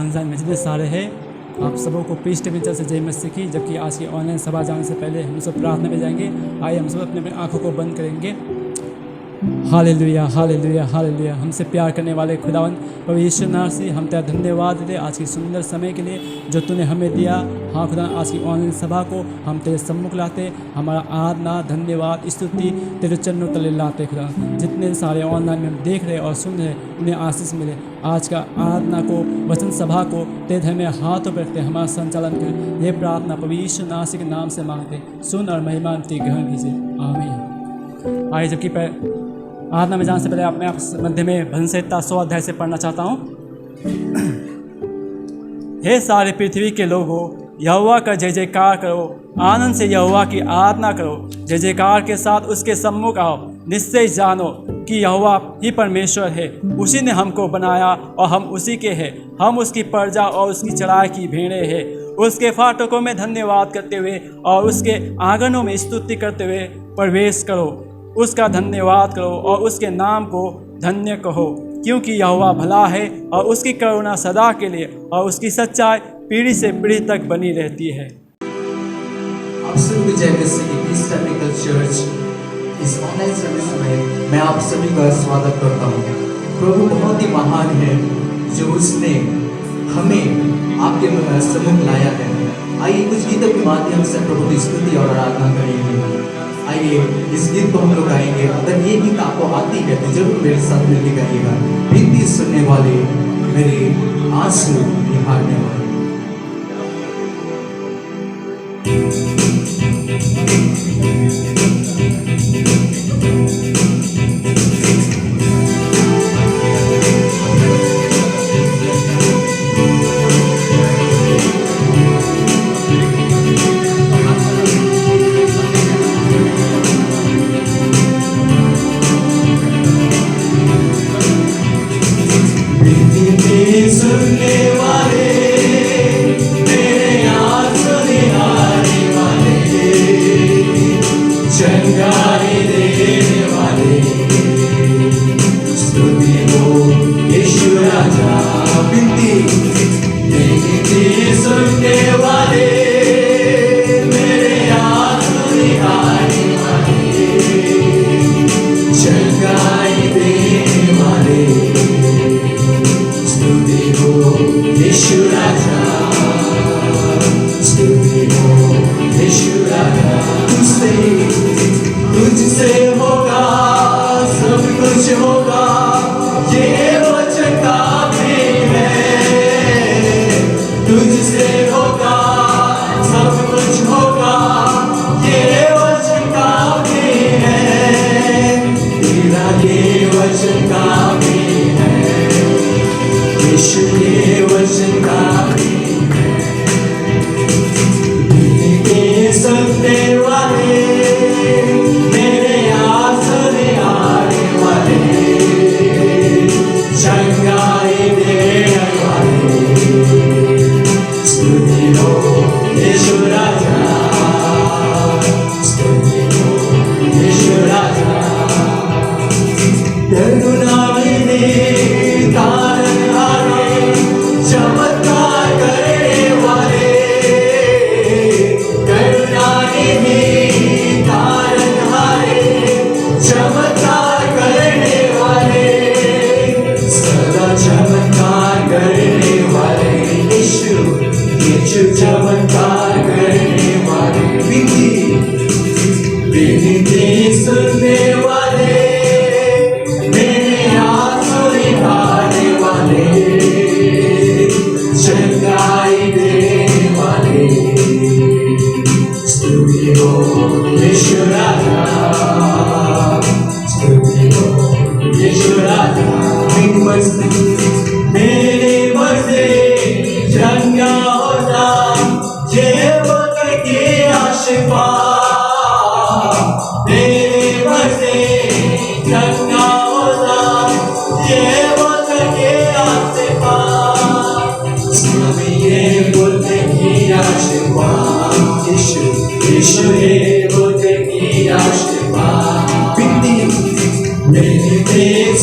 Online में जितने सारे हैं, आप सबों को पीस टीवी चैनल से जय मसीह की। जबकि आज की ऑनलाइन सभा जाने से पहले हम सब प्रार्थना में जाएंगे। आइए हम सब अपने अपने आंखों को बंद करेंगे। Hallelujah, hallelujah, hallelujah. हमसे प्यार करने वाले खुदावन प्रभु यीशु मसीह, हम तेरा धन्यवाद देते आज की सुंदर समय के लिए जो तूने हमें दिया। हाँ खुदा, आज की ऑनलाइन सभा को हम तेरे सम्मुख लाते, हमारा आराधना, धन्यवाद, स्तुति तेरे चरणों तले लाते। खुदा, जितने सारे ऑनलाइन में हम देख रहे और सुन रहे, उन्हें आशीष मिले। आज का आराधना को, वचन सभा को तेरे धर्म हाथों पर रखते हमारा संचालन कर। ये प्रार्थना प्रभु यीशु मसीह के नाम से मांगते, सुन और महिमा ग्रहण कीजिए, आमीन। आइए, जबकि आराधना में जाने से पहले मैं आप मध्य में भजन संहिता 100 अध्याय से पढ़ना चाहता हूँ। हे सारे पृथ्वी के लोगों, यहोवा का जय जयकार करो, आनंद से यहोवा की आराधना करो, जय जयकार के साथ उसके सम्मुख आओ। निश्चय जानो कि यहोवा ही परमेश्वर है, उसी ने हमको बनाया और हम उसी के हैं। हम उसकी प्रजा और उसकी चराई की भेड़ें हैं। उसके फाटकों में धन्यवाद करते हुए और उसके आंगनों में स्तुति करते हुए प्रवेश करो। उसका धन्यवाद करो और उसके नाम को धन्य कहो, क्योंकि यहोवा भला है और उसकी करुणा सदा के लिए और उसकी सच्चाई पीढ़ी से पीढ़ी तक बनी रहती है। आप सभी जय मसीह की पीस टेक्निकल चर्च इस ऑनलाइन सर्विस में मैं आप सभी का स्वागत करता हूँ। प्रभु बहुत ही महान है जो उसने हमें आपके सम्मुख लाया है। आइए कुछ गीतों के माध्यम से प्रभु की स्तुति और आराधना करेंगे। आइए इस गीत को हम लोग गाएंगे। अगर ये गीत आपको आती है तो जरूर मेरे साथ मिलकर गाइएगा। विनती सुनने वाले, मेरे आंसू निहारने वाले।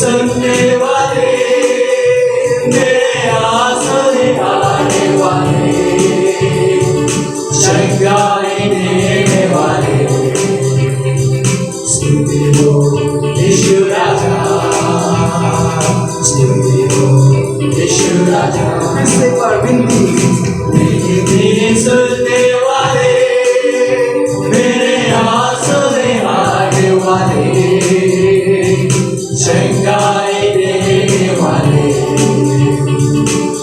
सुनने वाले मेरे आंसू यीशु राजा। फिर से एक बार विनती, विनती सुनने वाले, मेरे आंसू निहारने वाले, चंगाई देने वाले,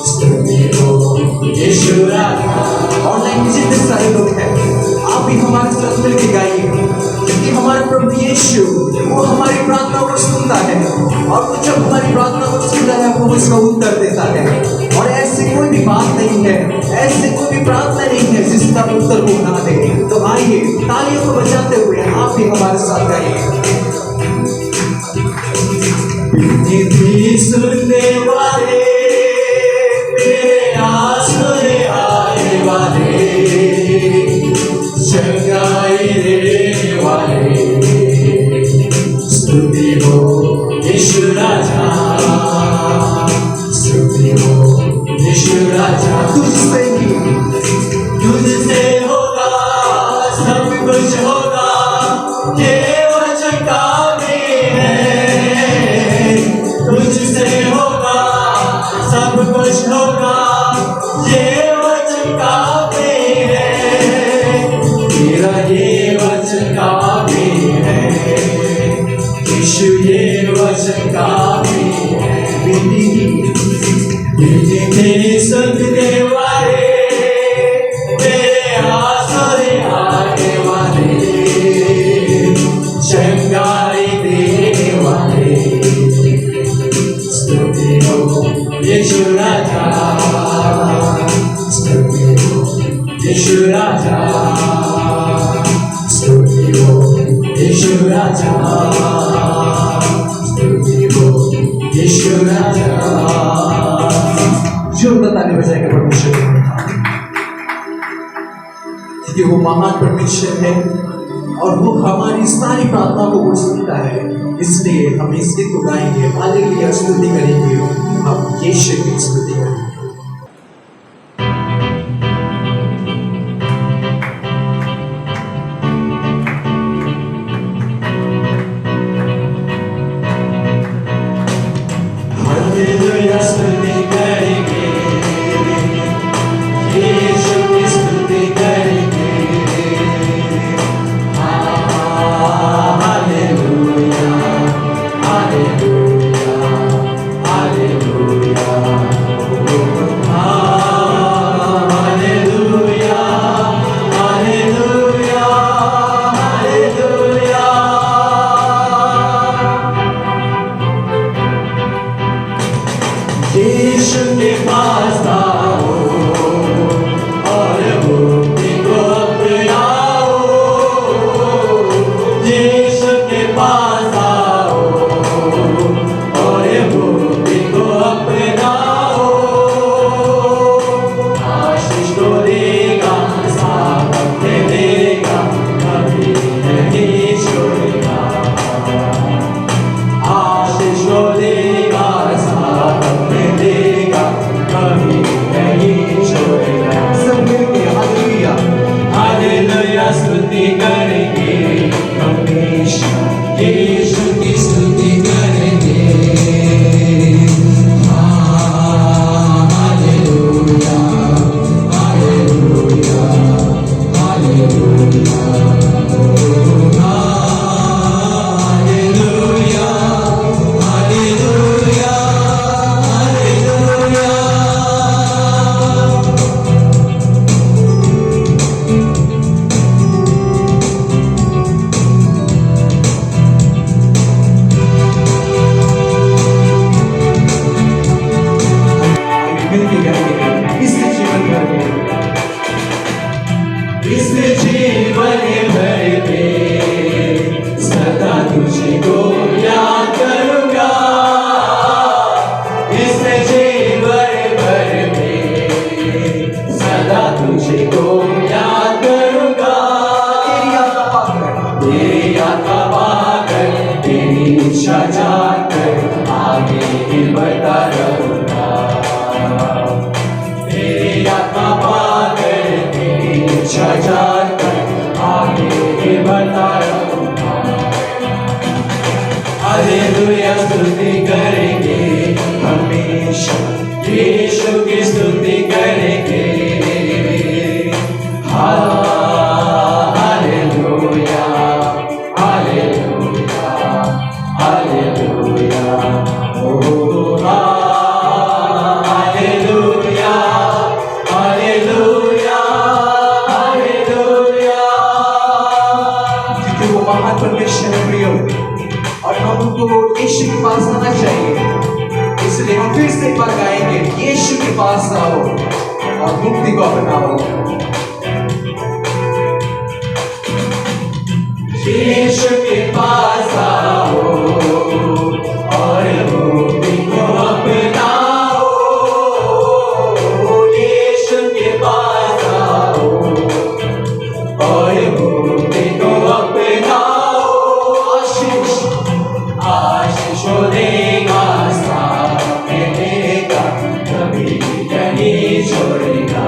स्तुति हो यीशु राजा। ऑनलाइन में जितने सारे लोग हैं, आप भी हमारे साथ मिलकर गाइए, क्योंकि हमारे प्रभु यीशु वो हमारी प्रार्थना को सुनता है, और वो जब हमारी प्रार्थना को सुनता है वो उसका उत्तर देता है। और ऐसी कोई भी बात नहीं है, ऐसी कोई भी प्रार्थना नहीं है जिसका उत्तर वो ना दे। तो आइए तालियों को बजाते हुए आप भी हमारे साथ गाइए। विनती सुनने वाले, मेरे आंसू निहारने वाले, चंगाई देने वाले, स्तुति हो यीशु राजा, स्तुति हो यीशु राजा। तुझसे ही, तुझसे होगा सब कुछ होगा, ये वचन काफी है। तुझसे होगा सब कुछ होगा, ये वचन काफी है। तेरा ये वचन काफी है यीशु, ये वचन काफी है। विनती सुनने वाले, मेरे आंसू निहारने वाले, चंगाई देने वाले, स्तुति हो यीशु राजा, स्तुति हो यीशु राजा, स्तुति हो यीशु राजा, स्तुति हो यीशु राजा। जोरदार ताली बजाएंगे परमेश्वर को, क्योंकि वो महान परमेश्वर है और वो हमारी सारी प्रार्थना को वो सुनता है। इसलिए हम इस गीत को गाएंगे, हालेलुया स्तुति करेंगे, हम यीशु की स्तुति करेंगे। हालेलुया स्तुति करेंगे, यीशु की स्तुति करेंगे। Hallelujah, hallelujah, hallelujah, hallelujah, hallelujah, hallelujah. Yeshu के पास आओ और मुक्ति को अपनाओ, यीशु के पास आओ और मुक्ति को अपनाओ। आशीष को देगा, साथ अपने देगा, कभी नहीं छोड़ेगा। आशीष को देगा, साथ अपने देगा, कभी यीशु की स्तुति करेंगे। हालेलुया हालेलुया हालेलुया ओ हालेलुया हालेलुया हालेलुया। क्योंकि वो महान परमेश्वर है प्रियो, और हमको यीशु के पास आना चाहिए। इसलिए हम फिर से एक बार गाएंगे, यीशु के पास आओ और मुक्ति को अपनाओ। यीशु के पास आओ और मुक्ति को अपनाओ। यीशु के पास आओ और मुक्ति को अपनाओ। आशीष आशीष देगा, साथ देगा, कभी नहीं छोड़ेगा।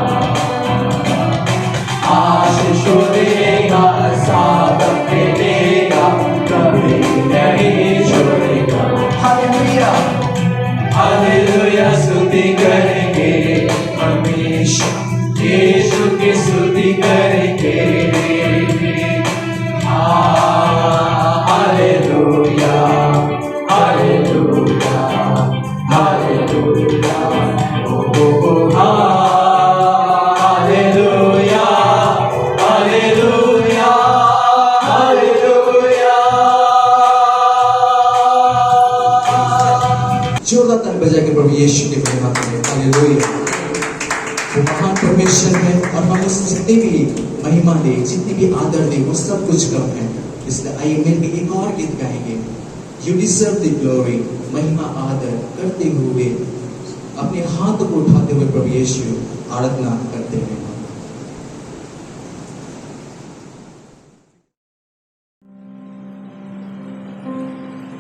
आशीष देगा, साथ देगा, कभी नहीं छोड़ेगा। हालेलुया हालेलुया स्तुति करेंगे हमेशा, यीशु की स्तुति करेंगे। हालेलुया हालेलुया हालेलुया ओ हालेलुया हालेलुया हालेलुया। जोरदार ताली बजा के प्रभु यीशु की महिमा करें। हालेलुया। वो महान परमेश्वर है और हम उससे जितनी भी महिमा दे, जितनी भी आदर दे, वो सब कुछ कम है। इसलिए आइए मिलकर एक और गीत गाएंगे, यू डिजर्व द ग्लोरी। महिमा आदर करते हुए अपने हाथ को उठाते हुए प्रभु यीशु आराधना करते हैं।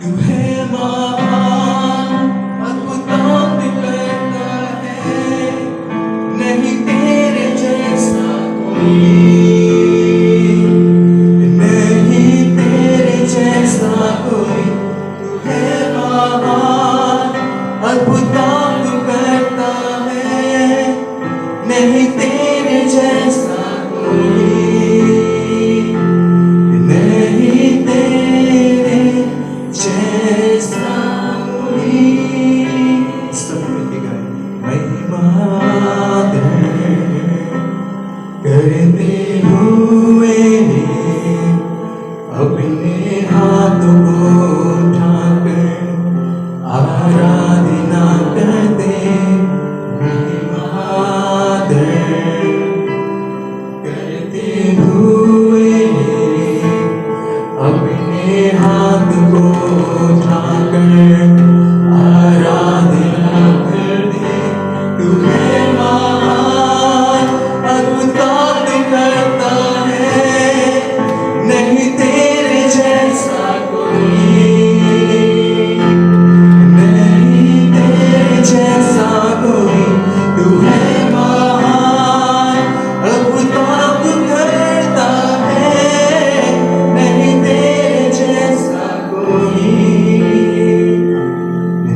तू है महान, अद्भुत काम करता है, नहीं तेरे जैसा कोई, नहीं तेरे जैसा कोई। तू है महान, अद्भुत काम करता है, नहीं तेरे जैसा कोई, नहीं तेरे जैसा कोई। सब मिलके गाएं, महिमा करते हुए अपने हाथों को उठाकर आराधना करते। महिमा करते हुए अपने हाथ को उठाकर आराधना करते। तुम्हें महान अद्भुत काम करता है, नहीं तेरे जैसा कोई, नहीं तेरे जैसा कोई। तू है महान अद्भुत काम करता है, नहीं तेरे जैसा कोई,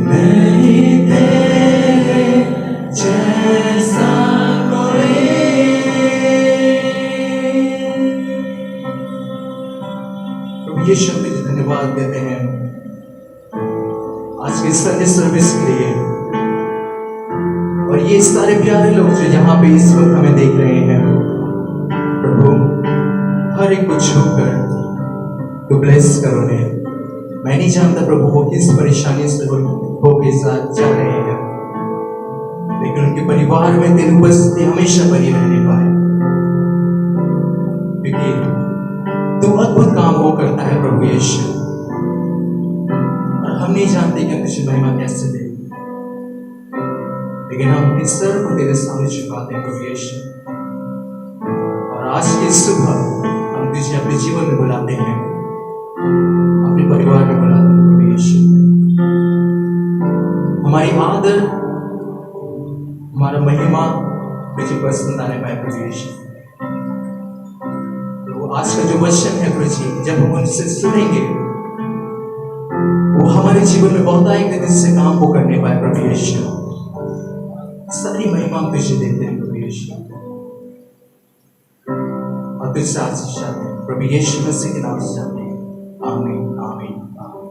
नहीं तेरे जैसा कोई। प्रभु यीशु में धन्यवाद देते हैं आज के संडे सर्विस के लिए, और ये सारे प्यारे लोग जो यहाँ पे इस वक्त हमें देख रहे हैं। प्रभु हर एक को छूकर तो ब्लेस करो ने। मैं नहीं जानता प्रभु वो किस परेशानी से हो के साथ जा रहे हैं, लेकिन उनके परिवार में तेरी उपस्थिति हमेशा बनी रहने पाए, क्योंकि तू अद्भुत काम वो करता है प्रभु यीशु, और हम नहीं जानते कि हम तुझे महिमा कैसे दें, लेकिन हम अपने सर को तेरे सामने झुकाते हैं प्रभु यीशु। और आज की सुबह हम तुझे अपने जीवन में बुलाते हैं, अपने परिवार में बुलाते हैं प्रभु यीशु। हमारी आदर, हमारा महिमा तुझे पसंद आने पाए प्रभु यीशु। तो आज का जो वचन है प्रभु जी, जब हम उनसे सुनेंगे, वो हमारे जीवन में बहुत आएंगे, जिससे काम वो करने पाए प्रभु यीशु। सारी महिमा तुझे देते हैं प्रभु यीशु, और तुझसे आशीष चाहते हैं प्रभु यीशु मसीह के नाम से चाहते हैं। आमीन आमीन आमीन।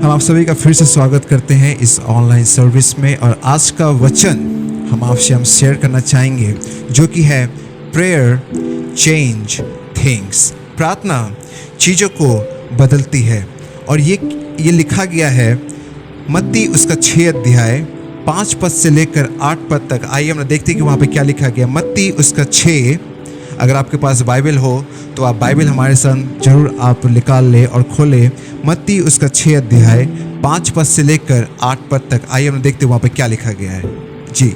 हम आप सभी का फिर से स्वागत करते हैं इस ऑनलाइन सर्विस में, और आज का वचन हम आपसे शेयर करना चाहेंगे जो कि है प्रेयर चेंज थिंग्स। प्रार्थना चीज़ों को बदलती है, और ये लिखा गया है मत्ती उसका 6 अध्याय 5 पद से लेकर 8 पद तक। आइए हम देखते हैं कि वहाँ पे क्या लिखा गया। मत्ती उसका 6, अगर आपके पास बाइबल हो तो आप बाइबल हमारे साथ जरूर आप निकाल ले और खोले। मत्ती उसका 6 अध्याय 5 पद से लेकर 8 पद तक। आइए हम देखते हैं वहाँ पे क्या लिखा गया है जी।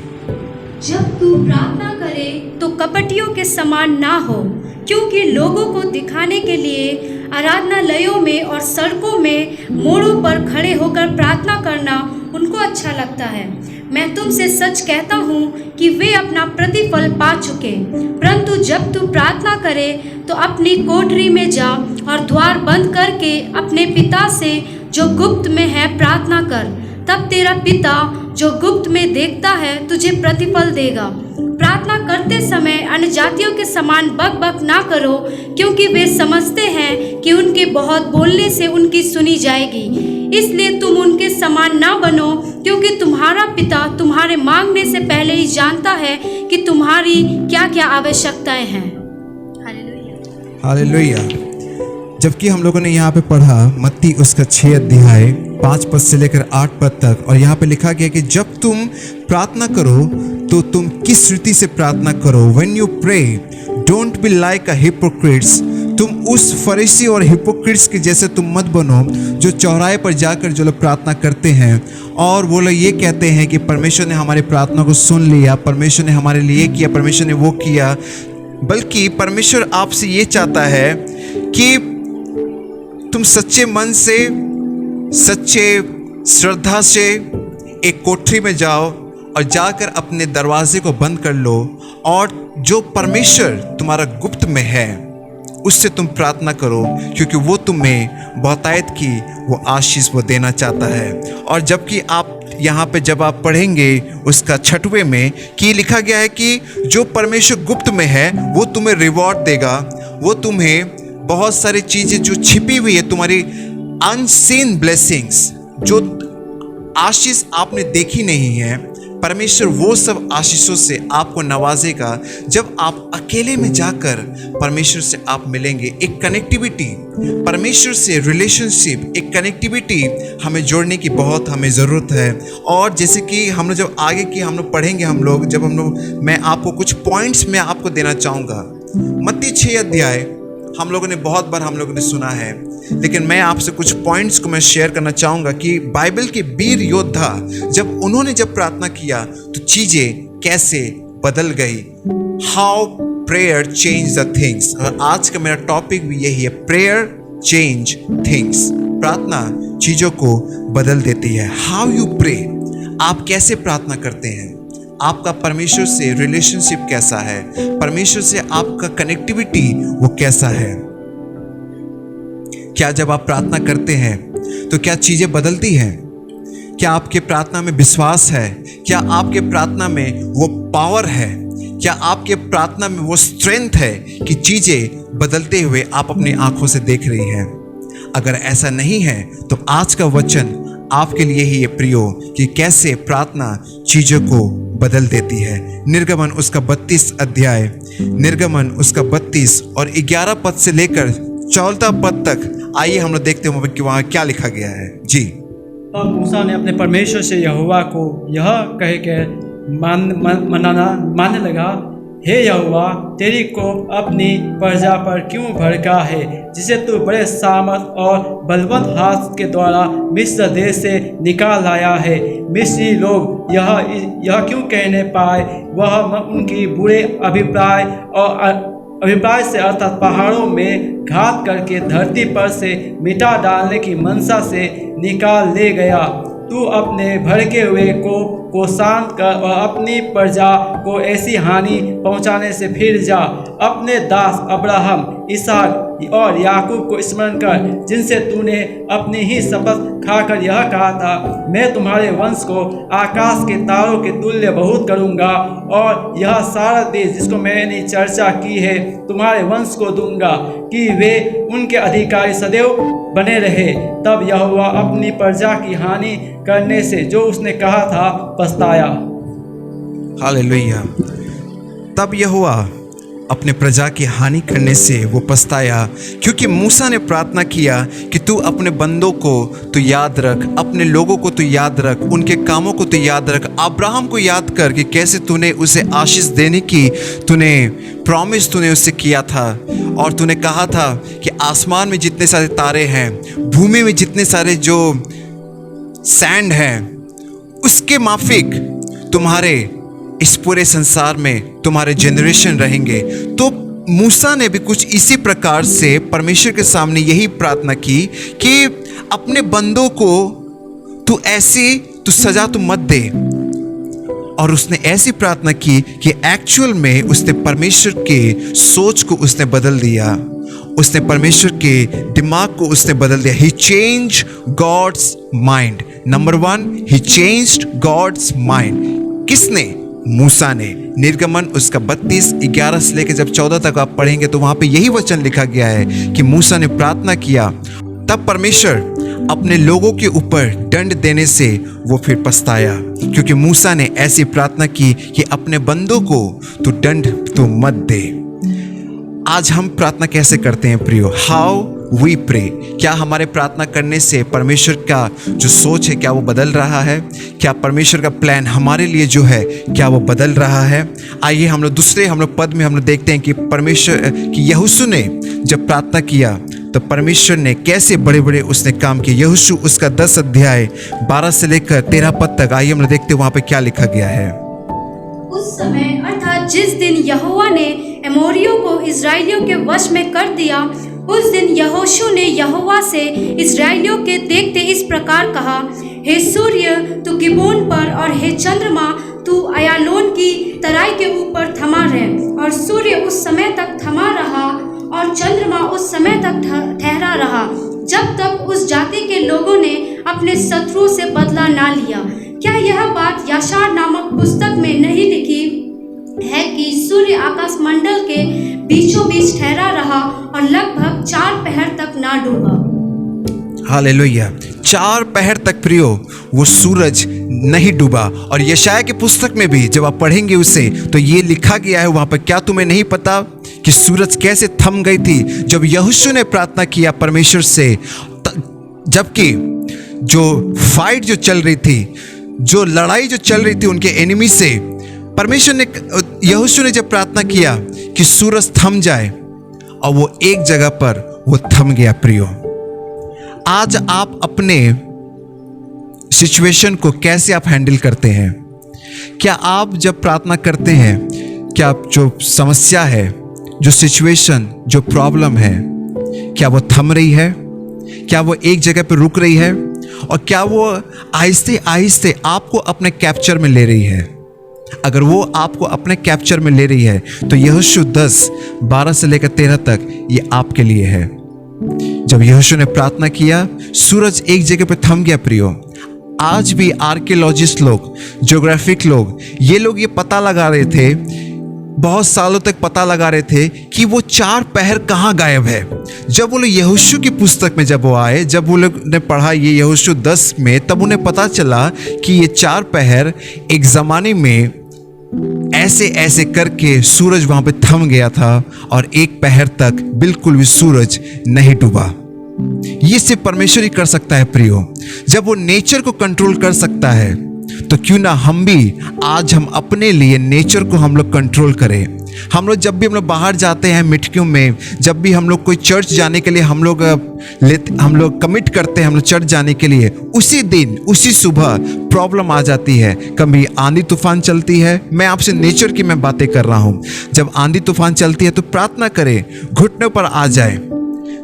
जब तू प्रार्थना करे तो कपटियों के समान ना हो, क्योंकि लोगों को दिखाने के लिए आराधनालयों में और सड़कों में मोड़ों पर खड़े होकर प्रार्थना करना उनको अच्छा लगता है। मैं तुमसे सच कहता हूँ कि वे अपना प्रतिफल पा चुके। परंतु जब तू प्रार्थना करे तो अपनी कोठरी में जा और द्वार बंद करके अपने पिता से जो गुप्त में है प्रार्थना कर। तब तेरा पिता जो गुप्त में देखता है तुझे प्रतिफल देगा। प्रार्थना करते समय अन्य जातियों के समान बक बक ना करो, क्योंकि वे समझते हैं कि उनके बहुत बोलने से उनकी सुनी जाएगी। इसलिए तुम उनके समान ना बनो, क्योंकि तुम्हारा पिता तुम्हारे मांगने से पहले ही जानता है कि तुम्हारी क्या क्या आवश्यकताएं हैं। हालेलुया। हालेलुया। जबकि हम लोगों ने यहाँ पे पढ़ा मत्ती उसका 6 अध्याय 5 पद से लेकर 8 पद तक, और यहाँ पे लिखा गया कि जब तुम प्रार्थना करो तो तुम किस रीति से प्रार्थना करो। When you pray, don't be like a hypocrites। तुम उस फरीसी और हिपोक्रिट्स के जैसे तुम मत बनो जो चौराहे पर जाकर जो लोग प्रार्थना करते हैं और वो लोग ये कहते हैं कि परमेश्वर ने हमारी प्रार्थना को सुन लिया, परमेश्वर ने हमारे लिए किया, परमेश्वर ने वो किया। बल्कि परमेश्वर आपसे ये चाहता है कि तुम सच्चे मन से, सच्चे श्रद्धा से एक कोठरी में जाओ और जाकर अपने दरवाजे को बंद कर लो, और जो परमेश्वर तुम्हारा गुप्त में है उससे तुम प्रार्थना करो, क्योंकि वो तुम्हें बहुतायत की वो आशीष वो देना चाहता है। और जबकि आप यहाँ पे जब आप पढ़ेंगे उसका 6वें में कि लिखा गया है कि जो परमेश्वर गुप्त में है वो तुम्हें रिवॉर्ड देगा, वो तुम्हें बहुत सारी चीज़ें जो छिपी हुई है, तुम्हारी अनसीन ब्लेसिंग्स, जो आशीष आपने देखी नहीं है, परमेश्वर वो सब आशीषों से आपको नवाजेगा जब आप अकेले में जाकर परमेश्वर से आप मिलेंगे। एक कनेक्टिविटी, परमेश्वर से रिलेशनशिप, एक कनेक्टिविटी हमें जोड़ने की बहुत हमें ज़रूरत है। और जैसे कि हम लोग जब आगे की हम लोग पढ़ेंगे, मैं आपको कुछ पॉइंट्स में आपको देना चाहूँगा। मत्ती 6 अध्याय हम लोगों ने बहुत बार हम लोगों ने सुना है, लेकिन मैं आपसे कुछ पॉइंट्स को मैं शेयर करना चाहूँगा कि बाइबल के वीर योद्धा जब प्रार्थना किया तो चीज़ें कैसे बदल गई। How prayer change the things. और आज का मेरा टॉपिक भी यही है, प्रेयर चेंज थिंग्स। प्रार्थना चीज़ों को बदल देती है। हाउ यू प्रे, आप कैसे प्रार्थना करते हैं, आपका परमेश्वर से रिलेशनशिप कैसा है, परमेश्वर से आपका कनेक्टिविटी वो कैसा है। क्या जब आप प्रार्थना करते हैं तो क्या चीज़ें बदलती हैं? क्या आपके प्रार्थना में विश्वास है? क्या आपके प्रार्थना में वो पावर है? क्या आपके प्रार्थना में वो स्ट्रेंथ है कि चीज़ें बदलते हुए आप अपनी आंखों से देख रही हैं? अगर ऐसा नहीं है तो आज का वचन आपके लिए ही ये प्रियो कि कैसे प्रार्थना चीज़ों को बदल देती है। निर्गमन उसका 32 अध्याय, निर्गमन उसका 32 और 11 पद से लेकर 14 पद तक। आइए हम लोग देखते हैं कि वहाँ क्या लिखा गया है जी। तब मूसा ने अपने परमेश्वर से यहोवा को यह कह के मानने लगा, हे यहोवा, तेरी कोप अपनी प्रजा पर क्यों भड़का है, जिसे तू बड़े सामर्थ और बलवंत हाथ के द्वारा मिस्र देश से निकाल लाया है। मिस्री लोग यह क्यों कहने पाए, वह उनकी बुरे अभिप्राय से अर्थात पहाड़ों में घात करके धरती पर से मिटा डालने की मनसा से निकाल ले गया। तू अपने भड़के हुए को शांत कर और अपनी प्रजा को ऐसी हानि पहुंचाने से फिर जा। अपने दास अब्राहम, इसहाक, और याकूब को स्मरण कर, जिनसे तूने अपनी ही शपथ खाकर यह कहा था, मैं तुम्हारे वंश को आकाश के तारों के तुल्य बहुत करूँगा, और यह सारा देश जिसको मैंने चर्चा की है तुम्हारे वंश को दूंगा कि वे उनके अधिकारी सदैव बने रहे। तब यहोवा अपनी प्रजा की हानि करने से जो उसने कहा था पछताया। हालेलुया। तब यहोवा अपने प्रजा की हानि करने से वो पछताया, क्योंकि मूसा ने प्रार्थना किया कि तू अपने बंदों को तो याद रख, अपने लोगों को तो याद रख, उनके कामों को तो याद रख। अब्राहम को याद कर कि कैसे तूने उसे आशीष देने की प्रॉमिस तूने उससे किया था, और तूने कहा था कि आसमान में जितने सारे तारे हैं, भूमि में जितने सारे जो सैंड हैं, उसके माफिक तुम्हारे इस पूरे संसार में तुम्हारे जनरेशन रहेंगे। तो मूसा ने भी कुछ इसी प्रकार से परमेश्वर के सामने यही प्रार्थना की कि अपने बंदों को तू सजा तो मत दे। और उसने ऐसी प्रार्थना की कि एक्चुअल में उसने परमेश्वर के सोच को उसने बदल दिया, उसने परमेश्वर के दिमाग को उसने बदल दिया। ही चेंज गॉड्स माइंड। नंबर 1, ही चेंज्ड गॉड्स माइंड। किसने? मूसा ने। निर्गमन उसका 32:11 से लेकर जब 14 तक आप पढ़ेंगे तो वहां पे यही वचन लिखा गया है कि मूसा ने प्रार्थना किया, तब परमेश्वर अपने लोगों के ऊपर दंड देने से वो फिर पछताया, क्योंकि मूसा ने ऐसी प्रार्थना की कि अपने बंदों को तू दंड तो मत दे। आज हम प्रार्थना कैसे करते हैं प्रियो? How we pray. क्या हमारे प्रार्थना करने से परमेश्वर का जो सोच है क्या वो बदल रहा है? क्या परमेश्वर का प्लान हमारे लिए जो है क्या वो बदल रहा है? आइए हम लोग पद में हम लोग देखते हैं कि परमेश्वर कि यहोशू ने जब प्रार्थना किया तो परमेश्वर ने कैसे बड़े बड़े उसने काम किए। यहोशू उसका 10 अध्याय 12 से लेकर 13 पद तक आइए हम लोग देखते हैं वहाँ पे क्या लिखा गया है। उस समय अर्थात जिस दिन यहोवा ने एमोरियों को इस्राएलियों के वश में कर दिया, उस दिन यहोशू ने यहोवा से इस्राएलियों के देखते इस प्रकार कहा, हे सूर्य तू गिबोन पर, और हे चंद्रमा तू अयालोन की तराई के ऊपर थमा रह। और सूर्य उस समय तक थमा रहा और चंद्रमा उस समय तक ठहरा रहा जब तक उस जाति के लोगों ने अपने शत्रुओं से बदला ना लिया। क्या यह बात याशार नामक पुस्तक में नहीं लिखी है कि सूर्य आकाश मंडल के बीचों बीच ठहरा रहा और लगभग 4 पहर तक ना डूबा? हालेलुया। 4 पहर तक प्रियो वो सूरज नहीं डूबा। और यशाया की पुस्तक में भी जब आप पढ़ेंगे उसे तो ये लिखा गया है वहां पर। क्या तुम्हें नहीं पता कि सूरज कैसे थम गई थी जब यहोशू ने प्रार्थना किया परमेश्वर से? जबकि जो फाइट जो चल रही थी, जो लड़ाई जो चल रही थी उनके एनिमी से, परमेश्वर ने यहोशू ने जब प्रार्थना किया कि सूरज थम जाए और वो एक जगह पर वो थम गया। प्रियो, आज आप अपने सिचुएशन को कैसे आप हैंडल करते हैं? क्या आप जब प्रार्थना करते हैं, क्या जो समस्या है, जो सिचुएशन, जो प्रॉब्लम है, क्या वो थम रही है? क्या वो एक जगह पर रुक रही है? और क्या वो आहिस्ते आहिस्ते आपको अपने कैप्चर में ले रही है? अगर वो आपको अपने कैप्चर में ले रही है तो यहोशू 10:12 से लेकर 13 तक ये आपके लिए है। जब यहोशू ने प्रार्थना किया, सूरज एक जगह पे थम गया। प्रियो, आज भी आर्कियोलॉजिस्ट लोग, ज्योग्राफिक लोग, ये लोग ये पता लगा रहे थे, बहुत सालों तक पता लगा रहे थे कि वो 4 पहर कहाँ गायब है। जब वो लोग यहोशू की पुस्तक में जब वो आए, जब वो लोग ने पढ़ा ये यहोशू 10 में, तब उन्हें पता चला कि ये 4 पहर एक ज़माने में ऐसे ऐसे करके सूरज वहाँ पे थम गया था और एक पहर तक बिल्कुल भी सूरज नहीं डूबा। ये सिर्फ परमेश्वर ही कर सकता है प्रियो। जब वो नेचर को कंट्रोल कर सकता है तो क्यों ना हम भी आज हम अपने लिए नेचर को हम लोग कंट्रोल करें। हम लोग जब भी हम लोग बाहर जाते हैं मिठकियों में, जब भी हम लोग कोई चर्च जाने के लिए हम लोग कमिट करते हैं हम लोग चर्च जाने के लिए, उसी दिन उसी सुबह प्रॉब्लम आ जाती है। कभी आंधी तूफान चलती है, मैं आपसे नेचर की मैं बातें कर रहा हूँ। जब आंधी तूफान चलती है तो प्रार्थना करें, घुटनों पर आ जाए,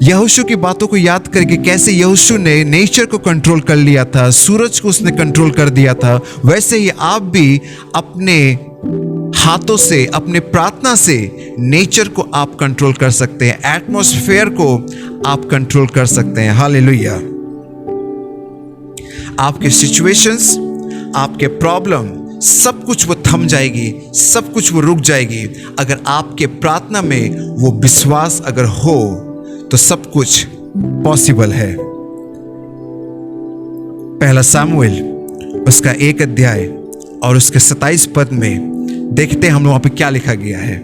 यहोशू की बातों को याद करके कैसे यहोशू ने नेचर को कंट्रोल कर लिया था, सूरज को उसने कंट्रोल कर दिया था, वैसे ही आप भी अपने हाथों से, अपने प्रार्थना से नेचर को आप कंट्रोल कर सकते हैं, एटमॉस्फेयर को आप कंट्रोल कर सकते हैं। हालेलुया। आपके सिचुएशंस, आपके प्रॉब्लम, सब कुछ वो थम जाएगी, सब कुछ वो रुक जाएगी। अगर आपके प्रार्थना में वो विश्वास अगर हो तो सब कुछ पॉसिबल है। पहला सामुएल उसका 1 अध्याय और उसके 27 पद में देखते हैं हम लोग वहां पे क्या लिखा गया है।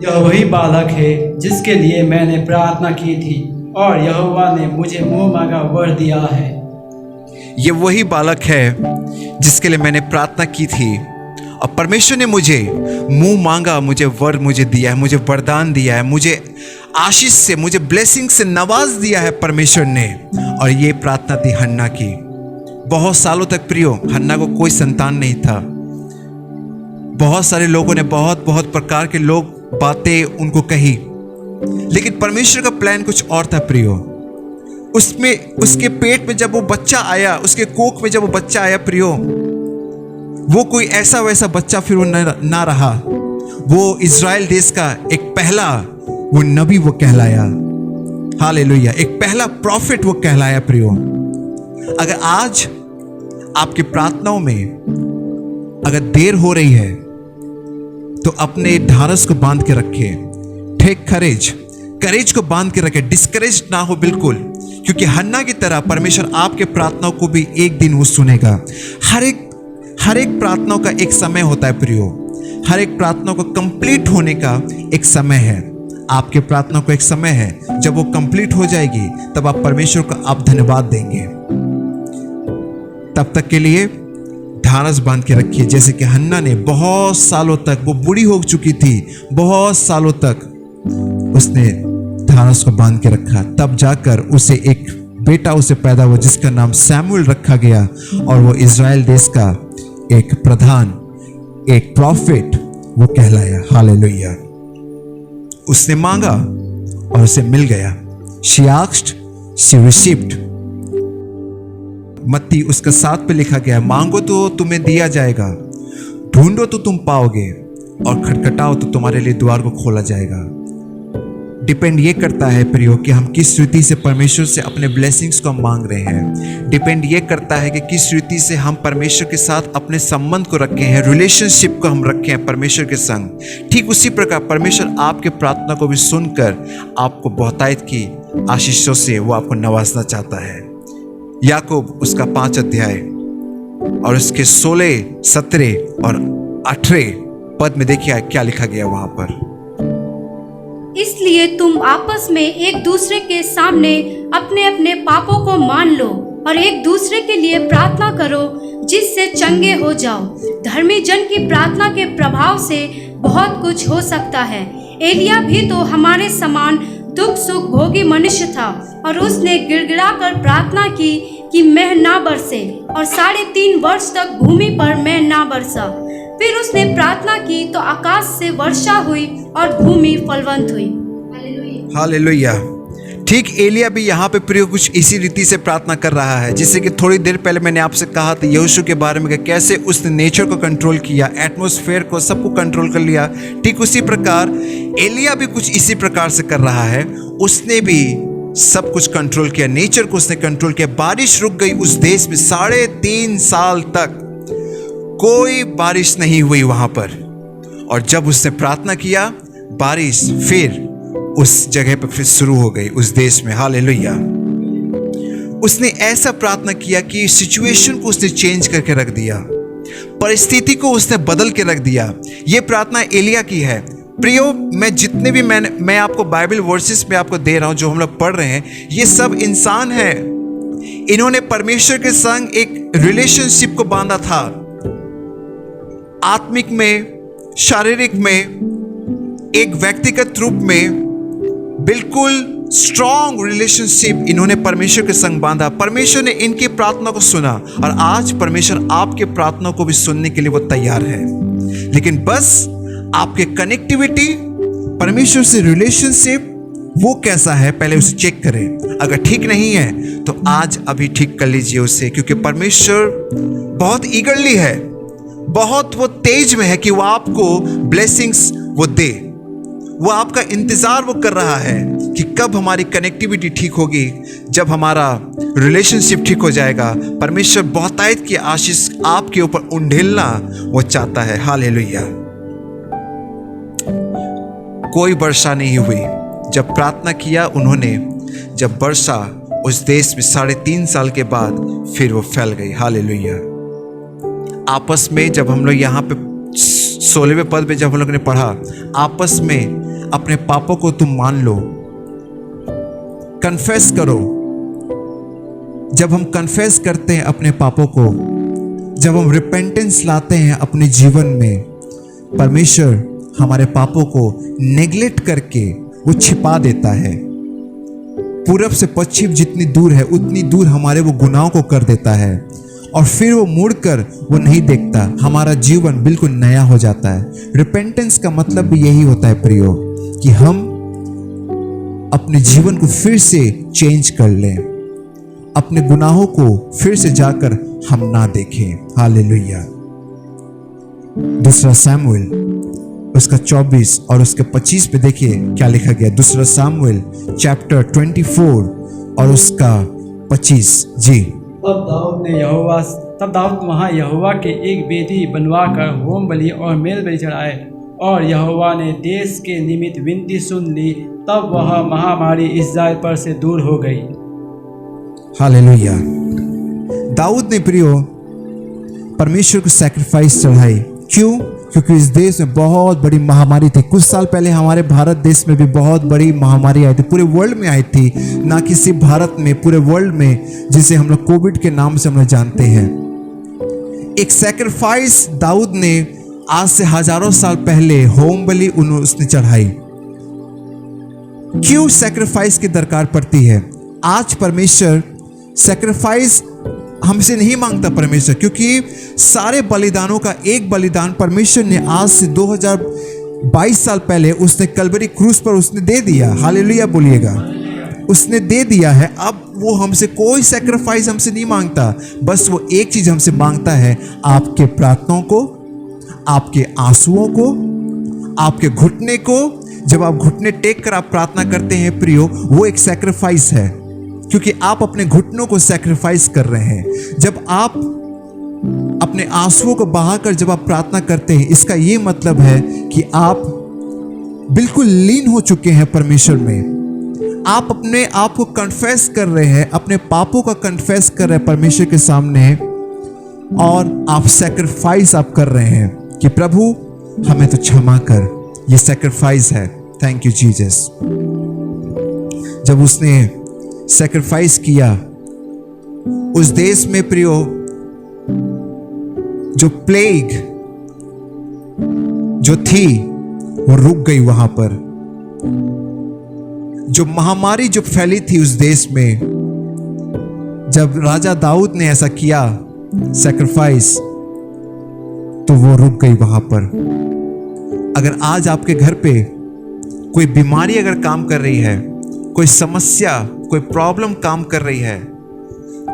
यह वही बालक है जिसके लिए मैंने प्रार्थना की थी और यहोवा ने मुझे मुंह मांगा वर दिया है। ये वही बालक है जिसके लिए मैंने प्रार्थना की थी और परमेश्वर ने मुझे मुंह मांगा, मुझे वर मुझे दिया है, मुझे वरदान दिया है, मुझे आशीष से, मुझे ब्लेसिंग से नवाज दिया है परमेश्वर ने। और ये प्रार्थना थी हन्ना की। बहुत सालों तक प्रियो, हन्ना को कोई संतान नहीं था। बहुत सारे लोगों ने बहुत प्रकार के लोग बातें उनको कही, लेकिन परमेश्वर का प्लान कुछ और था प्रियो। उसमें उसके पेट में जब वो बच्चा आया, उसके कोख में जब वो बच्चा आया प्रियो, वो कोई ऐसा वैसा बच्चा फिर वो ना रहा। वो इज़राइल देश का एक पहला वो नबी वो कहलाया। हालेलुया। एक पहला प्रॉफिट वो कहलाया प्रियो। अगर आज आपकी प्रार्थनाओं में अगर देर हो रही है तो अपने ढारस को बांध के रखे, टेक करेज को बांध के रखे, डिस्करेज ना हो बिल्कुल, क्योंकि हन्ना की तरह परमेश्वर आपके प्रार्थनाओं को भी एक दिन वो सुनेगा। हर एक प्रार्थनाओं का एक समय होता है प्रियो। हर एक प्रार्थना को कंप्लीट होने का एक समय है। आपके प्रार्थना को एक समय है, जब वो कंप्लीट हो जाएगी तब आप परमेश्वर को आप धन्यवाद देंगे। तब तक के लिए ढारस बांध के रखिए, जैसे कि हन्ना ने बहुत सालों तक, वो बूढ़ी हो चुकी थी, बहुत सालों तक उसने ढारस को बांध के रखा। तब जाकर उसे एक बेटा उसे पैदा हुआ जिसका नाम सैमुएल रखा गया और वो इज़राइल देश का एक प्रधान, एक प्रॉफिट वो कहलाया। हालेलुया। उसने मांगा और उसे मिल गया। She asked, she received। मत्ती उसका 7 पे लिखा गया, मांगो तो तुम्हें दिया जाएगा, ढूंढो तो तुम पाओगे और खटखटाओ तो तुम्हारे लिए द्वार को खोला जाएगा। डिपेंड ये करता है प्रियो कि हम किस रीति से परमेश्वर से अपने ब्लेसिंग्स को मांग रहे हैं। डिपेंड ये करता है कि किस रीति से हम परमेश्वर के साथ अपने संबंध को रखे हैं, रिलेशनशिप को हम रखे हैं परमेश्वर के संग। ठीक उसी प्रकार परमेश्वर आपके प्रार्थना को भी सुनकर आपको बहुतायत की आशीषों से वो आपको नवाजना चाहता है। याकूब उसका 5 अध्याय और उसके 16, 17 और 18 पद में देखिए क्या लिखा गया वहां पर। इसलिए तुम आपस में एक दूसरे के सामने अपने अपने पापों को मान लो और एक दूसरे के लिए प्रार्थना करो जिससे चंगे हो जाओ। धर्मी जन की प्रार्थना के प्रभाव से बहुत कुछ हो सकता है। एलिया भी तो हमारे समान दुख सुख भोगी मनुष्य था और उसने गिड़गिड़ा कर प्रार्थना की कि मेघ ना बरसे, और 3.5 वर्ष तक भूमि पर मेघ ना बरसा। फिर उसने प्रार्थना की तो आकाश से वर्षा हुई और भूमि फलवंत हुई। हालेलुया। ठीक एलिया भी यहाँ पे प्रिय कुछ इसी रीति से प्रार्थना कर रहा है, जिससे कि थोड़ी देर पहले मैंने आपसे कहा था यहोशू के बारे में कि कैसे उसने नेचर को कंट्रोल किया, एटमॉस्फेयर को, सबको कंट्रोल कर लिया। ठीक उसी प्रकार एलिया भी कुछ इसी प्रकार से कर रहा है। उसने भी सब कुछ कंट्रोल किया, नेचर को उसने कंट्रोल किया। बारिश रुक गई उस देश में, 3.5 साल तक कोई बारिश नहीं हुई वहां पर। और जब उसने प्रार्थना किया, बारिश फिर उस जगह पर फिर शुरू हो गई उस देश में। हालेलुया। उसने ऐसा प्रार्थना किया कि सिचुएशन को उसने चेंज करके रख दिया, परिस्थिति को उसने बदल के रख दिया। यह प्रार्थना एलिया की है। प्रियो, मैं जितने भी मैं आपको बाइबल वर्सेस में आपको दे रहा हूं, जो हम लोग पढ़ रहे हैं, ये सब इंसान हैं। इन्होंने परमेश्वर के संग एक रिलेशनशिप को बांधा था, आत्मिक में, शारीरिक में, एक व्यक्तिगत रूप में बिल्कुल स्ट्रॉन्ग रिलेशनशिप इन्होंने परमेश्वर के संग बांधा। परमेश्वर ने इनकी प्रार्थना को सुना और आज परमेश्वर आपके प्रार्थना को भी सुनने के लिए वो तैयार है। लेकिन बस आपके कनेक्टिविटी, परमेश्वर से रिलेशनशिप वो कैसा है, पहले उसे चेक करें। अगर ठीक नहीं है तो आज अभी ठीक कर लीजिए उसे, क्योंकि परमेश्वर बहुत ईगरली है, बहुत वो तेज में है कि वो आपको ब्लेसिंग्स वो दे। वो आपका इंतजार वो कर रहा है कि कब हमारी कनेक्टिविटी ठीक होगी, जब हमारा रिलेशनशिप ठीक हो जाएगा। परमेश्वर बहुतायत की आशीष आपके ऊपर उंडेलना वो चाहता है। हालेलुया। कोई वर्षा नहीं हुई। जब प्रार्थना किया उन्होंने, जब वर्षा उस देश में 3.5 साल के बाद फिर वो फैल गई। हालेलुया। आपस में जब हम लोग यहाँ पे 16वें पद में जब हम लोग ने पढ़ा, आपस में अपने पापों को तुम मान लो, कन्फेस करो। जब हम कन्फेस करते हैं अपने पापों को, जब हम रिपेंटेंस लाते हैं अपने जीवन में, परमेश्वर हमारे पापों को नेग्लेक्ट करके वो छिपा देता है। पूरब से पश्चिम जितनी दूर है उतनी दूर हमारे वो गुनाहों को कर देता है, और फिर वो मुड़कर वो नहीं देखता। हमारा जीवन बिल्कुल नया हो जाता है। रिपेंटेंस का मतलब भी यही होता है प्रियो, कि हम अपने जीवन को फिर से चेंज कर लें, अपने गुनाहों को फिर से जाकर हम ना देखें। हालेलुया। दूसरा सामुएल उसका 24 और उसके 25 पे देखिए क्या लिखा गया। दूसरा सामुएल चैप्टर 24 और उसका 25 जी। तब दाऊद वहाँ यहोवा के एक वेदी बनवाकर होम बलि और मेल बलि चढ़ाए, और यहोवा ने देश के निमित्त विनती सुन ली। तब वह महामारी इस्राएल पर से दूर हो गई। हालेलुया। दाऊद ने प्रियो परमेश्वर को सैक्रिफाइस चढ़ाई। क्यों? क्योंकि इस देश में बहुत बड़ी महामारी थी। कुछ साल पहले हमारे भारत देश में भी बहुत बड़ी महामारी आई थी, पूरे वर्ल्ड में आई थी, ना कि सिर्फ भारत में, पूरे वर्ल्ड में, जिसे हम लोग कोविड के नाम से हम लोग जानते हैं। एक सैक्रिफाइस दाऊद ने आज से हजारों साल पहले होम बलि उसने चढ़ाई। क्यों सैक्रिफाइस की दरकार पड़ती है? आज परमेश्वर सैक्रिफाइस हमसे नहीं मांगता परमेश्वर, क्योंकि सारे बलिदानों का एक बलिदान परमेश्वर ने आज से 2022 साल पहले उसने कलवरी क्रूस पर उसने दे दिया। हालेलुया बोलिएगा। उसने दे दिया है। अब वो हमसे कोई सैक्रिफाइस हमसे नहीं मांगता, बस वो एक चीज हमसे मांगता है, आपके प्रार्थनाओं को, आपके आंसुओं को, आपके घुटने को। जब आप घुटने टेक कर आप प्रार्थना करते हैं प्रियो, वो एक सैक्रिफाइस है, क्योंकि आप अपने घुटनों को सैक्रिफाइस कर रहे हैं। जब आप अपने आंसुओं को बहाकर जब आप प्रार्थना करते हैं, इसका ये मतलब है कि आप बिल्कुल लीन हो चुके हैं परमेश्वर में। आप अपने आप को कन्फेस कर रहे हैं, अपने पापों का कन्फेस कर रहे हैं परमेश्वर के सामने, और आप सैक्रिफाइस आप कर रहे हैं कि प्रभु हमें तो क्षमा कर। ये सैक्रिफाइस है। Thank you Jesus. जब उसने सैक्रिफाइस किया, उस देश में प्रियो जो प्लेग जो थी वो रुक गई। वहां पर जो महामारी जो फैली थी उस देश में, जब राजा दाऊद ने ऐसा किया सैक्रिफाइस, तो वो रुक गई वहां पर। अगर आज आपके घर पे कोई बीमारी अगर काम कर रही है, कोई समस्या, कोई प्रॉब्लम काम कर रही है,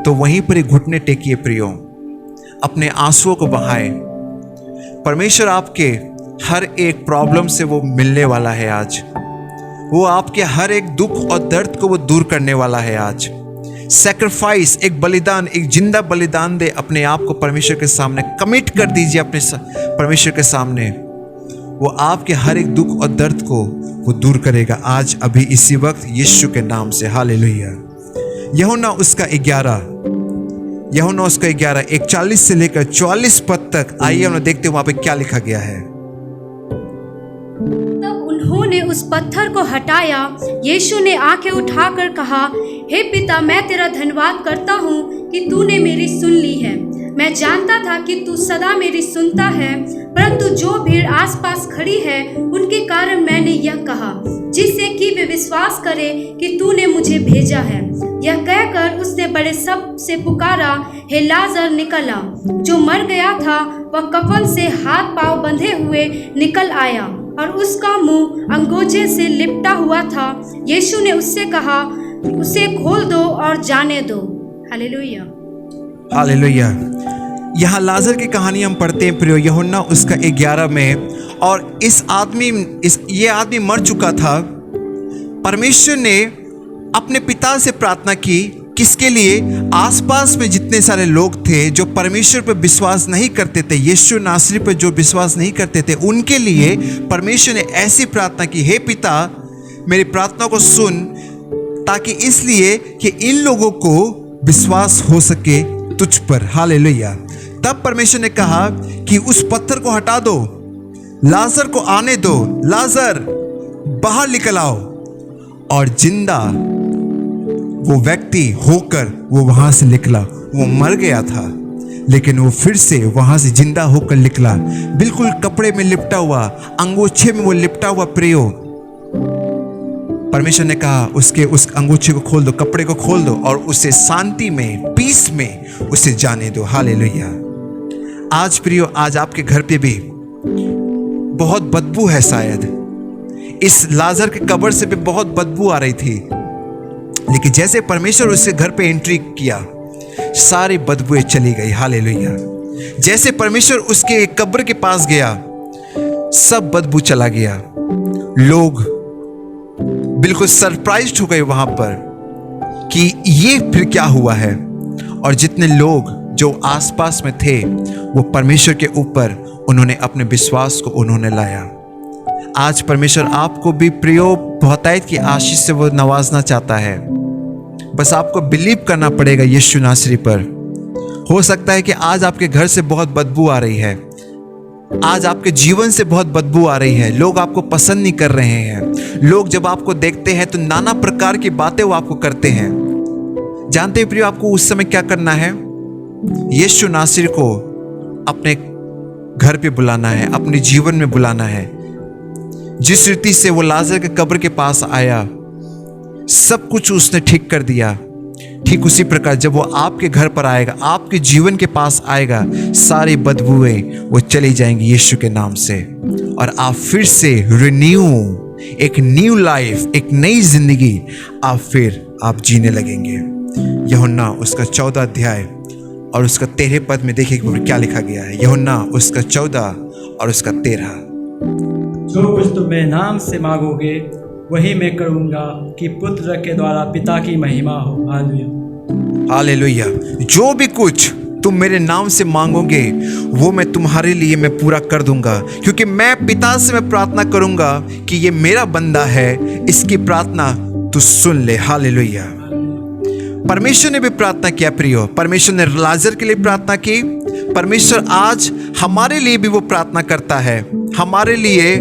तो वहीं पर एक घुटने टेकिए प्रियो, अपने आंसुओं को बहाएं। परमेश्वर आपके हर एक प्रॉब्लम से वो मिलने वाला है आज। वो आपके हर एक दुख और दर्द को वो दूर करने वाला है आज। सैक्रिफाइस, एक बलिदान, एक जिंदा बलिदान दे अपने आप को परमेश्वर के सामने, कमिट कर दीजिए अपने परमेश्वर के सामने। वो आपके हर एक दुख और दर्द को वो दूर करेगा आज, अभी इसी वक्त, यीशु के नाम से। हालेलुया। यूहन्ना उसका 11 एक 40 से लेकर 44 पद तक, आइए हम देखते हैं वहां पे क्या लिखा गया है। तब उन्होंने उस पत्थर को हटाया। यीशु ने आंखें उठाकर कहा, हे पिता, मैं तेरा धन्यवाद करता हूँ कि तूने मेरी सुन ली है। मैं जानता था कि तू सदा मेरी सुनता है, परंतु जो भीड़ आसपास खड़ी है उनके कारण मैंने यह कहा, जिससे कि वे विश्वास करें कि तूने मुझे भेजा है। यह कहकर उसने बड़े शब्द से पुकारा, हे लाजर निकल आ। जो मर गया था वह कफन से हाथ पांव बंधे हुए निकल आया, और उसका मुंह अंगोजे से लिपटा हुआ था। यीशु ने उससे कहा, उसे खोल दो और जाने दो। हालेलुया। हालेलुया। यहाँ लाजर की कहानी हम पढ़ते हैं प्रियो, यूहन्ना उसका 11 में। और ये आदमी मर चुका था। परमेश्वर ने अपने पिता से प्रार्थना की, किसके लिए? आसपास में जितने सारे लोग थे जो परमेश्वर पर विश्वास नहीं करते थे, यीशु नासरी पर जो विश्वास नहीं करते थे, उनके लिए परमेश्वर ने ऐसी प्रार्थना की, हे पिता मेरी प्रार्थना को सुन, ताकि इसलिए कि इन लोगों को विश्वास हो सके तुझ पर। हालेलुया। तब परमेश्वर ने कहा कि उस पत्थर को हटा दो, लाजर को आने दो, लाजर बाहर निकल आओ। और जिंदा वो व्यक्ति होकर वो वहां से निकला। वो मर गया था लेकिन वो फिर से वहां से जिंदा होकर निकला, बिल्कुल कपड़े में लिपटा हुआ, अंगोछे में वो लिपटा हुआ। प्रियो, परमेश्वर ने कहा उसके उस अंगूछे को खोल दो, कपड़े को खोल दो और उसे शांति में, पीस में उसे जाने दो। हालेलुया। आज प्रियो, आज आपके घर पे भी बहुत बदबू है, शायद इस लाजर के कब्र से भी बहुत बदबू आ रही थी, लेकिन जैसे परमेश्वर उसके घर पे एंट्री किया, सारी बदबुएं चली गई। हालेलुया। जैसे परमेश्वर उसके कब्र के पास गया, सब बदबू चला गया। लोग बिल्कुल सरप्राइज्ड हो गए वहां पर कि ये फिर क्या हुआ है। और जितने लोग जो आसपास में थे, वो परमेश्वर के ऊपर उन्होंने अपने विश्वास को उन्होंने लाया। आज परमेश्वर आपको भी प्रियो बहुतायत की आशीष से वो नवाजना चाहता है। बस आपको बिलीव करना पड़ेगा यीशु नासरी पर। हो सकता है कि आज आपके घर से बहुत बदबू आ रही है, आज आपके जीवन से बहुत बदबू आ रही है, लोग आपको पसंद नहीं कर रहे हैं। लोग जब आपको देखते हैं तो नाना प्रकार की बातें वो आपको करते हैं। जानते हैं प्रियो, आपको उस समय क्या करना है? यीशु नासरी को अपने घर पे बुलाना है, अपने जीवन में बुलाना है। जिस रीति से वो लाजर के कब्र के पास आया, सब कुछ उसने ठीक कर दिया, ठीक उसी प्रकार जब वो आपके घर पर आएगा, आपके जीवन के पास आएगा, सारी बदबुएं वो चली जाएंगी यीशु के नाम से। और आप फिर से रिन्यू, एक न्यू लाइफ, एक नई जिंदगी आप जीने लगेंगे। यूहन्ना उसका 14 अध्याय और उसका 13 पद में देखिए क्या लिखा गया है। यूहन्ना उसका 14 और उसका 13। जो कुछ तुम मेरे नाम से मांगोगे वही मैं करूंगा, कि पुत्र के द्वारा पिता की महिमा हो। हालेलुया। हालेलुया। जो भी कुछ तुम मेरे नाम से मांगोगे वो मैं तुम्हारे लिए मैं पूरा कर दूंगा, क्योंकि मैं पिता से मैं प्रार्थना करूंगा कि ये मेरा बंदा है, इसकी प्रार्थना तू सुन ले। हालेलुया। परमेश्वर ने भी प्रार्थना किया प्रियो, परमेश्वर ने लाजर के लिए प्रार्थना की। परमेश्वर आज हमारे लिए भी वो प्रार्थना करता है, हमारे लिए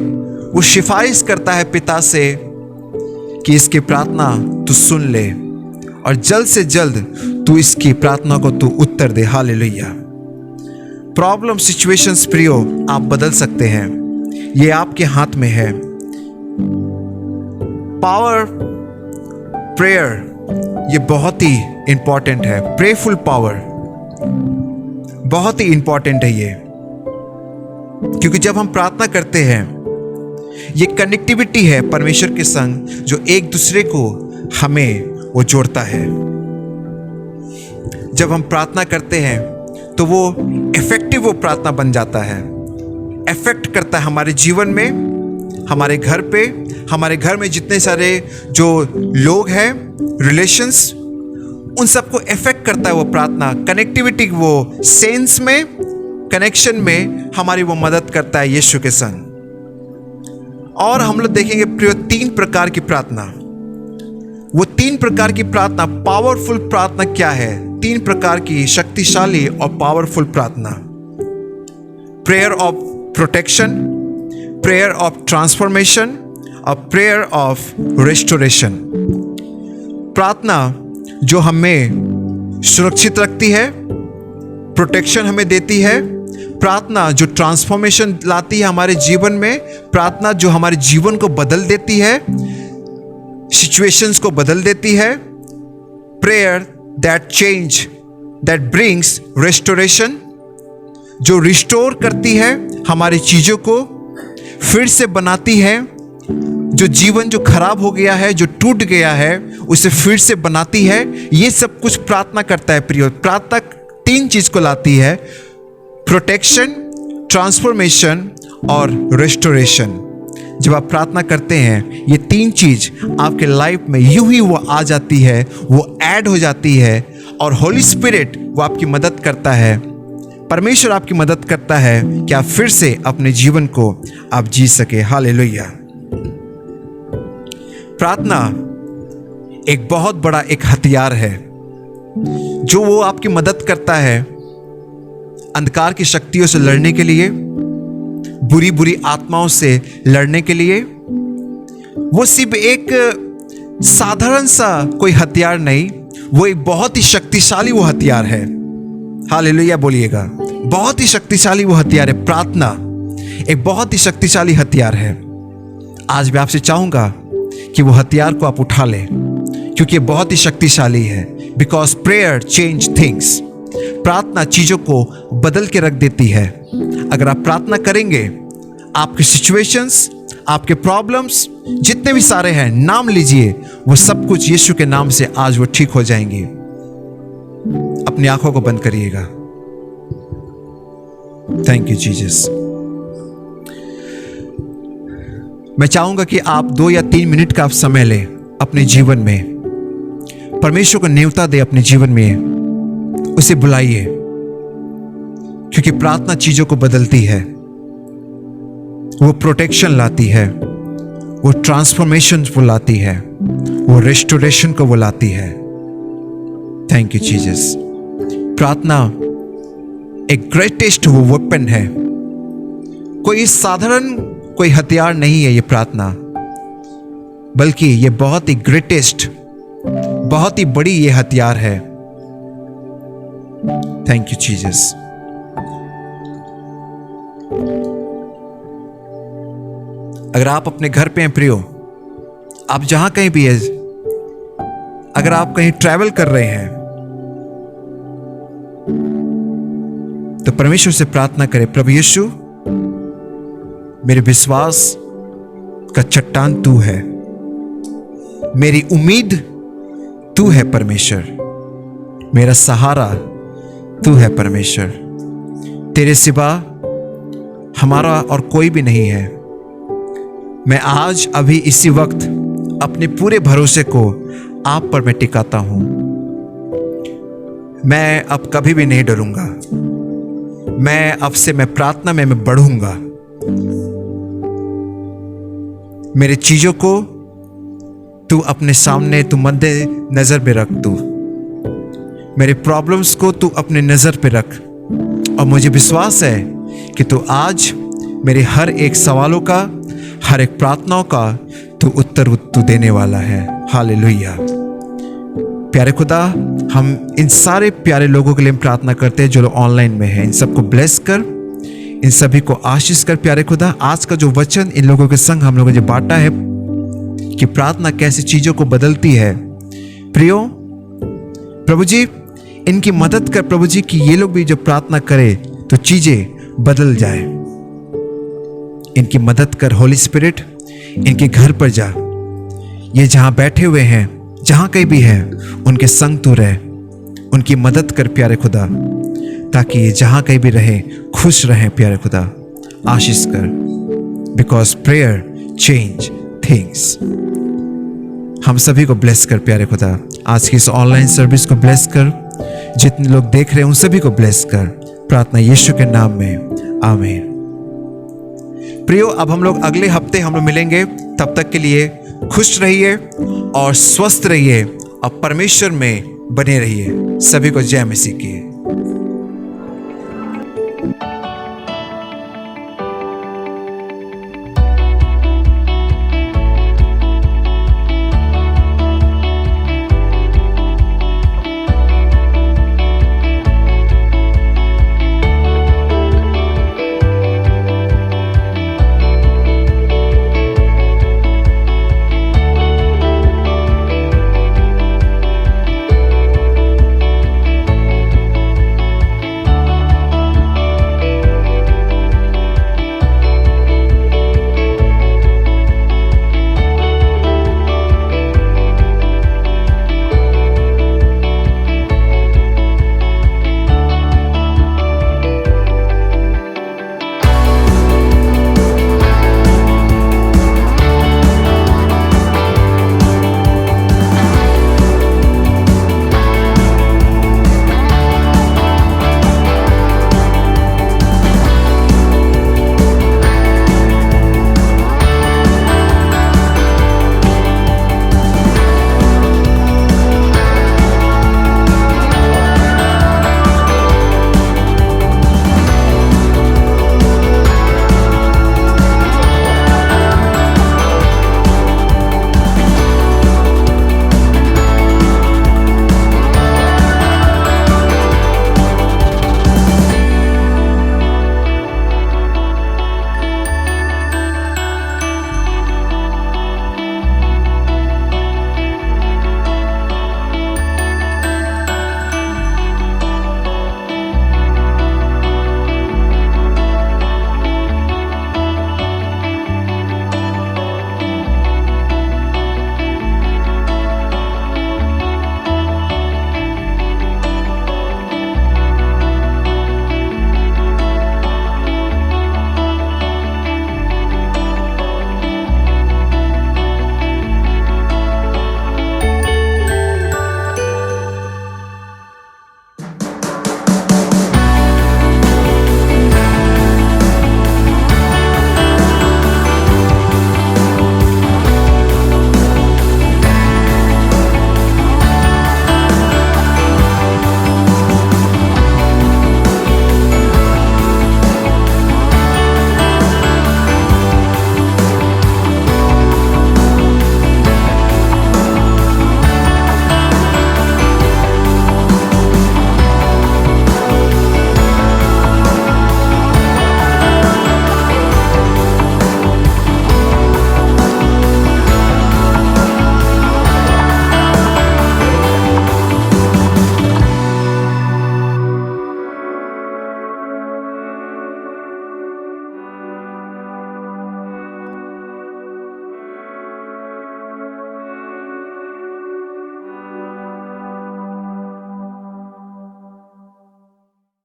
वो सिफारिश करता है पिता से कि इसकी प्रार्थना तू सुन ले और जल्द से जल्द तू इसकी प्रार्थना को तू उत्तर दे। हालेलुया। प्रॉब्लम सिचुएशंस प्रियो आप बदल सकते हैं, ये आपके हाथ में है। पावर प्रेयर ये बहुत ही इंपॉर्टेंट है। प्रेफुल पावर बहुत ही इंपॉर्टेंट है ये, क्योंकि जब हम प्रार्थना करते हैं ये कनेक्टिविटी है परमेश्वर के संग, जो एक दूसरे को हमें वो जोड़ता है। जब हम प्रार्थना करते हैं तो वो इफेक्टिव वो प्रार्थना बन जाता है, इफेक्ट करता है हमारे जीवन में, हमारे घर पे, हमारे घर में जितने सारे जो लोग हैं, रिलेशंस, उन सबको इफेक्ट करता है वो प्रार्थना। कनेक्टिविटी, वो सेंस में, कनेक्शन में हमारी वो मदद करता है यीशु के संग। और हम लोग देखेंगे प्रियो 3 प्रकार की प्रार्थना। वो 3 प्रकार की प्रार्थना, पावरफुल प्रार्थना क्या है? 3 प्रकार की शक्तिशाली और पावरफुल प्रार्थना। Prayer of protection, prayer of transformation और प्रेयर ऑफ रेस्टोरेशन। प्रार्थना जो हमें सुरक्षित रखती है, प्रोटेक्शन हमें देती है, प्रार्थना जो ट्रांसफॉर्मेशन लाती है हमारे जीवन में, प्रार्थना जो हमारे जीवन को बदल देती है, सिचुएशंस को बदल देती है, prayer that change, that brings restoration, जो रिस्टोर करती है हमारी चीज़ों को, फिर से बनाती है, जो जीवन जो खराब हो गया है, जो टूट गया है, उसे फिर से बनाती है। ये सब कुछ प्रार्थना करता है प्रियो। प्रार्थना 3 चीज़ को लाती है, प्रोटेक्शन, ट्रांसफॉर्मेशन और रेस्टोरेशन। जब आप प्रार्थना करते हैं, ये 3 चीज आपके लाइफ में यूं ही वो आ जाती है, वो ऐड हो जाती है, और होली स्पिरिट वो आपकी मदद करता है। परमेश्वर आपकी मदद करता है कि आप फिर से अपने जीवन को आप जी सके। हालेलुया। प्रार्थना एक बहुत बड़ा एक हथियार है जो वो आपकी मदद करता है अंधकार की शक्तियों से लड़ने के लिए, बुरी बुरी आत्माओं से लड़ने के लिए। वो सिर्फ एक साधारण सा कोई हथियार नहीं, वो एक बहुत ही शक्तिशाली वो हथियार है। हालेलुया बोलिएगा। बहुत ही शक्तिशाली वो हथियार है। प्रार्थना एक बहुत ही शक्तिशाली हथियार है। आज मैं आपसे चाहूंगा कि वो हथियार को आप उठा लें, क्योंकि बहुत ही शक्तिशाली है। Because prayer change things. प्रार्थना चीजों को बदल के रख देती है। अगर आप प्रार्थना करेंगे, आपके सिचुएशंस, आपके प्रॉब्लम्स जितने भी सारे हैं, नाम लीजिए, वो सब कुछ यीशु के नाम से आज वो ठीक हो जाएंगे। अपनी आंखों को बंद करिएगा। Thank you Jesus. मैं चाहूंगा कि आप 2 या 3 मिनट का आप समय लें अपने जीवन में, परमेश्वर को न्योता दे अपने जीवन में, उसे बुलाइए, क्योंकि प्रार्थना चीजों को बदलती है। वो प्रोटेक्शन लाती है, वो ट्रांसफॉर्मेशन को लाती है, वो रेस्टोरेशन को वो लाती है। Thank you Jesus. प्रार्थना एक ग्रेटेस्ट वो वेपन है। कोई साधारण कोई हथियार नहीं है ये प्रार्थना, बल्कि ये बहुत ही ग्रेटेस्ट, बहुत ही बड़ी ये हथियार है। Thank you Jesus. अगर आप अपने घर पे हैं प्रियो, आप जहां कहीं भी है, अगर आप कहीं ट्रैवल कर रहे हैं, तो परमेश्वर से प्रार्थना करें, प्रभु यीशु, मेरे विश्वास का चट्टान तू है, मेरी उम्मीद तू है परमेश्वर, मेरा सहारा तू है परमेश्वर। तेरे सिवा हमारा और कोई भी नहीं है। मैं आज अभी इसी वक्त अपने पूरे भरोसे को आप पर मैं टिकाता हूं। मैं अब कभी भी नहीं डरूंगा। मैं अब से मैं प्रार्थना में मैं बढ़ूंगा। मेरे चीजों को तू अपने सामने, तू मद्दे नजर में रख। तू मेरे प्रॉब्लम्स को तू अपने नजर पे रख, और मुझे विश्वास है कि तू आज मेरे हर एक सवालों का, हर एक प्रार्थनाओं का तू उत्तर तू देने वाला है। हालेलुया। प्यारे खुदा, हम इन सारे प्यारे लोगों के लिए प्रार्थना करते हैं जो लोग ऑनलाइन में हैं। इन सबको ब्लेस कर, इन सभी को आशीष कर। प्यारे खुदा, आज का जो वचन इन लोगों के संग हम लोगों ने बांटा है कि प्रार्थना कैसी चीजों को बदलती है, प्रियो प्रभु जी, इनकी मदद कर प्रभु जी, कि ये लोग भी जब प्रार्थना करें तो चीजें बदल जाए। इनकी मदद कर होली स्पिरिट, इनके घर पर जा। ये जहां बैठे हुए हैं, जहां कहीं भी हैं, उनके संग तू रहे, उनकी मदद कर प्यारे खुदा, ताकि ये जहां कहीं भी रहे खुश रहें। प्यारे खुदा, आशीष कर। Because prayer change things. हम सभी को ब्लेस कर प्यारे खुदा। आज की इस ऑनलाइन सर्विस को ब्लेस कर, जितने लोग देख रहे हैं उन सभी को ब्लेस कर। प्रार्थना यीशु के नाम में, आमीन। प्रियो, अब हम लोग अगले हफ्ते हम लोग मिलेंगे। तब तक के लिए खुश रहिए और स्वस्थ रहिए और परमेश्वर में बने रहिए। सभी को जय मसीह की।